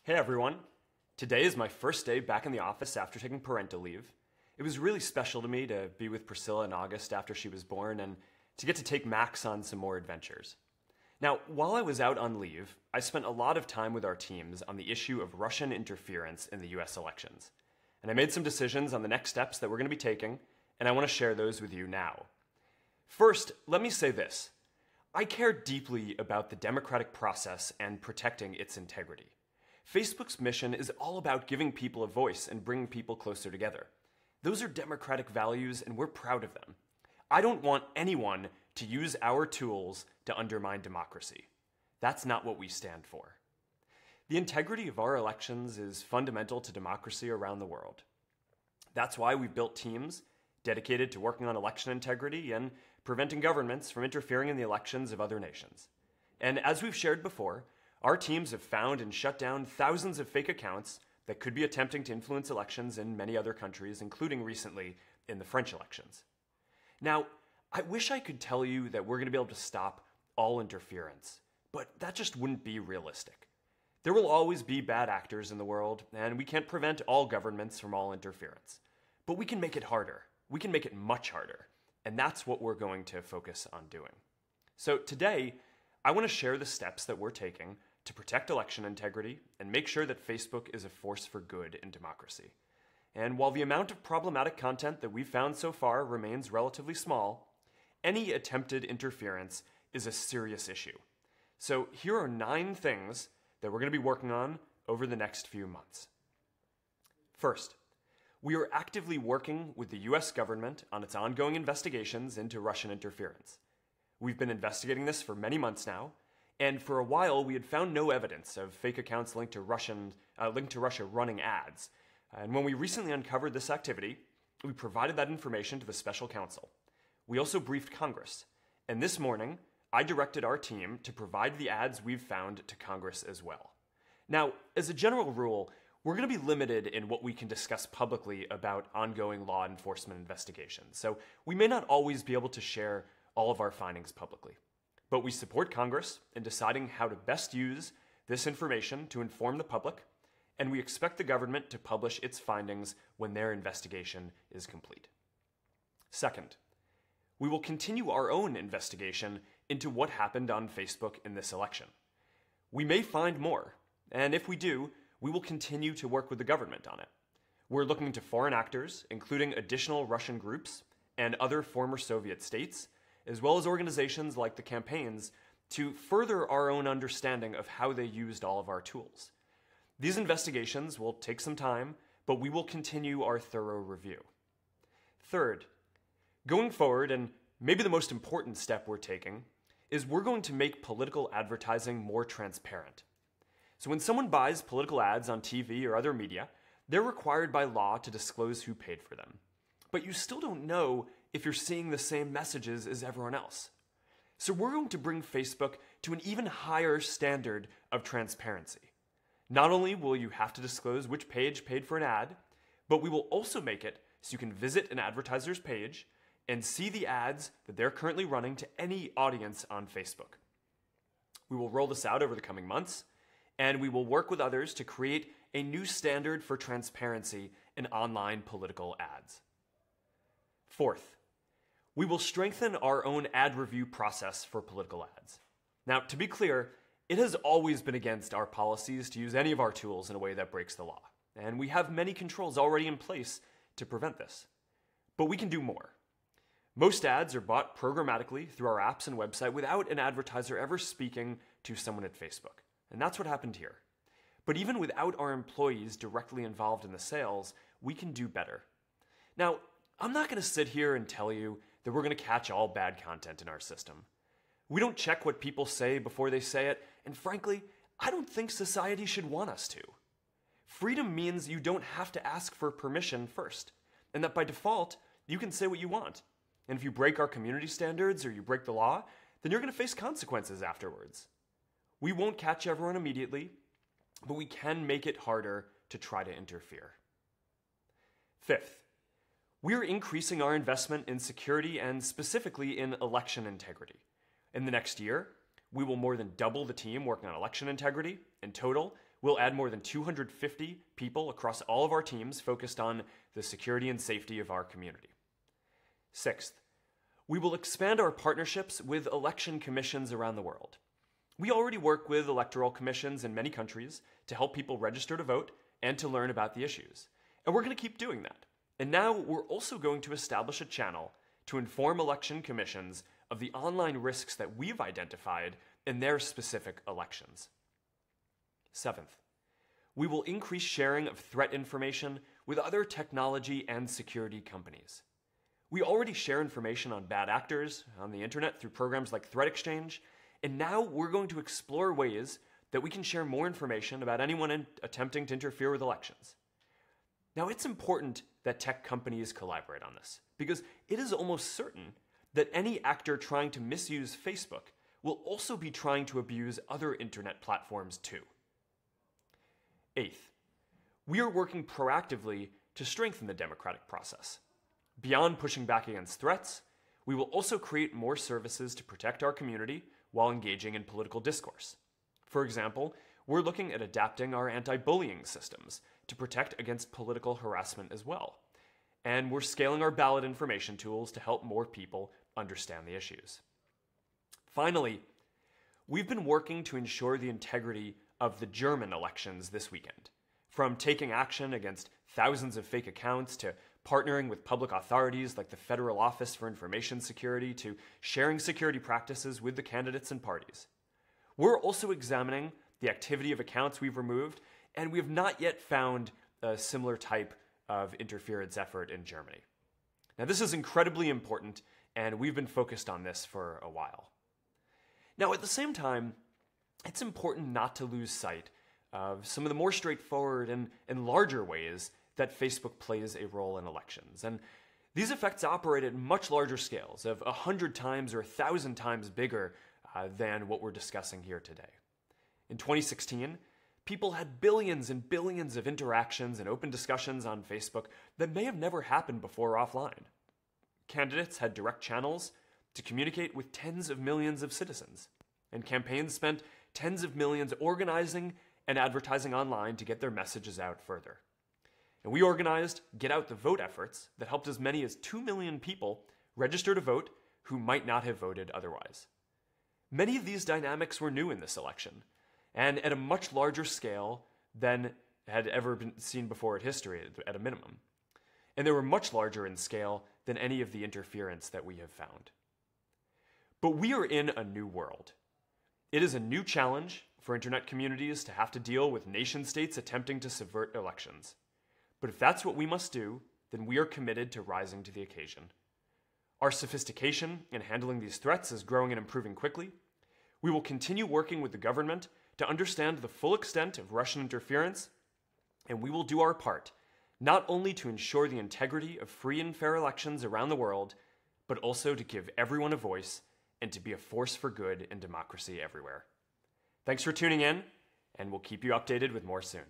Hey everyone! Today is my first day back in the office after taking parental leave. It was really special to me to be with Priscilla in August after she was born and to get to take Max on some more adventures. Now, while I was out on leave, I spent a lot of time with our teams on the issue of Russian interference in the US elections. And I made some decisions on the next steps that we're going to be taking, and I want to share those with you now. First, let me say this. I care deeply about the democratic process and protecting its integrity. Facebook's mission is all about giving people a voice and bringing people closer together. Those are democratic values, and we're proud of them. I don't want anyone to use our tools to undermine democracy. That's not what we stand for. The integrity of our elections is fundamental to democracy around the world. That's why we've built teams dedicated to working on election integrity and preventing governments from interfering in the elections of other nations. And as we've shared before, our teams have found and shut down thousands of fake accounts that could be attempting to influence elections in many other countries, including recently in the French elections. Now, I wish I could tell you that we're going to be able to stop all interference, but that just wouldn't be realistic. There will always be bad actors in the world, and we can't prevent all governments from all interference. But we can make it harder. We can make it much harder, and that's what we're going to focus on doing. So today, I want to share the steps that we're taking to protect election integrity and make sure that Facebook is a force for good in democracy. And while the amount of problematic content that we've found so far remains relatively small, any attempted interference is a serious issue. So here are 9 things that we're going to be working on over the next few months. First, we are actively working with the US government on its ongoing investigations into Russian interference. We've been investigating this for many months now, and for a while we had found no evidence of fake accounts linked to Russia running ads. And when we recently uncovered this activity, we provided that information to the special counsel. We also briefed Congress, and this morning I directed our team to provide the ads we've found to Congress as well. Now, as a general rule, we're going to be limited in what we can discuss publicly about ongoing law enforcement investigations, so we may not always be able to share all of our findings publicly. But we support Congress in deciding how to best use this information to inform the public, and we expect the government to publish its findings when their investigation is complete. Second, we will continue our own investigation into what happened on Facebook in this election. We may find more, and if we do, we will continue to work with the government on it. We're looking to foreign actors, including additional Russian groups and other former Soviet states, as well as organizations like the campaigns, to further our own understanding of how they used all of our tools. These investigations will take some time, but we will continue our thorough review. Third, going forward, and maybe the most important step we're taking, is we're going to make political advertising more transparent. So when someone buys political ads on TV or other media, they're required by law to disclose who paid for them. But you still don't know if you're seeing the same messages as everyone else. So we're going to bring Facebook to an even higher standard of transparency. Not only will you have to disclose which page paid for an ad, but we will also make it so you can visit an advertiser's page and see the ads that they're currently running to any audience on Facebook. We will roll this out over the coming months, and we will work with others to create a new standard for transparency in online political ads. Fourth, we will strengthen our own ad review process for political ads. Now, to be clear, it has always been against our policies to use any of our tools in a way that breaks the law, and we have many controls already in place to prevent this. But we can do more. Most ads are bought programmatically through our apps and website without an advertiser ever speaking to someone at Facebook, and that's what happened here. But even without our employees directly involved in the sales, we can do better. Now, I'm not going to sit here and tell you that we're going to catch all bad content in our system. We don't check what people say before they say it, and frankly, I don't think society should want us to. Freedom means you don't have to ask for permission first, and that by default, you can say what you want. And if you break our community standards or you break the law, then you're going to face consequences afterwards. We won't catch everyone immediately, but we can make it harder to try to interfere. Fifth, we are increasing our investment in security and specifically in election integrity. In the next year, we will more than double the team working on election integrity. In total, we'll add more than 250 people across all of our teams focused on the security and safety of our community. Sixth, we will expand our partnerships with election commissions around the world. We already work with electoral commissions in many countries to help people register to vote and to learn about the issues. And we're going to keep doing that. And now we're also going to establish a channel to inform election commissions of the online risks that we've identified in their specific elections. Seventh, we will increase sharing of threat information with other technology and security companies. We already share information on bad actors on the internet through programs like Threat Exchange, and now we're going to explore ways that we can share more information about anyone attempting to interfere with elections. Now, it's important that tech companies collaborate on this, because it is almost certain that any actor trying to misuse Facebook will also be trying to abuse other internet platforms too. Eighth, we are working proactively to strengthen the democratic process. Beyond pushing back against threats, we will also create more services to protect our community while engaging in political discourse. For example, we're looking at adapting our anti-bullying systems to protect against political harassment as well. And we're scaling our ballot information tools to help more people understand the issues. Finally, we've been working to ensure the integrity of the German elections this weekend, from taking action against thousands of fake accounts to partnering with public authorities like the Federal Office for Information Security to sharing security practices with the candidates and parties. We're also examining the activity of accounts we've removed, and we have not yet found a similar type of interference effort in Germany. Now, this is incredibly important, and we've been focused on this for a while. Now, at the same time, it's important not to lose sight of some of the more straightforward and larger ways that Facebook plays a role in elections. And these effects operate at much larger scales, of 100 times or 1,000 times bigger than what we're discussing here today. In 2016, people had billions and billions of interactions and open discussions on Facebook that may have never happened before offline. Candidates had direct channels to communicate with tens of millions of citizens, and campaigns spent tens of millions organizing and advertising online to get their messages out further. And we organized Get Out the Vote efforts that helped as many as 2 million people register to vote who might not have voted otherwise. Many of these dynamics were new in this election, and at a much larger scale than had ever been seen before in history, at a minimum. And they were much larger in scale than any of the interference that we have found. But we are in a new world. It is a new challenge for internet communities to have to deal with nation-states attempting to subvert elections. But if that's what we must do, then we are committed to rising to the occasion. Our sophistication in handling these threats is growing and improving quickly. We will continue working with the government to understand the full extent of Russian interference, and we will do our part, not only to ensure the integrity of free and fair elections around the world, but also to give everyone a voice and to be a force for good in democracy everywhere. Thanks for tuning in, and we'll keep you updated with more soon.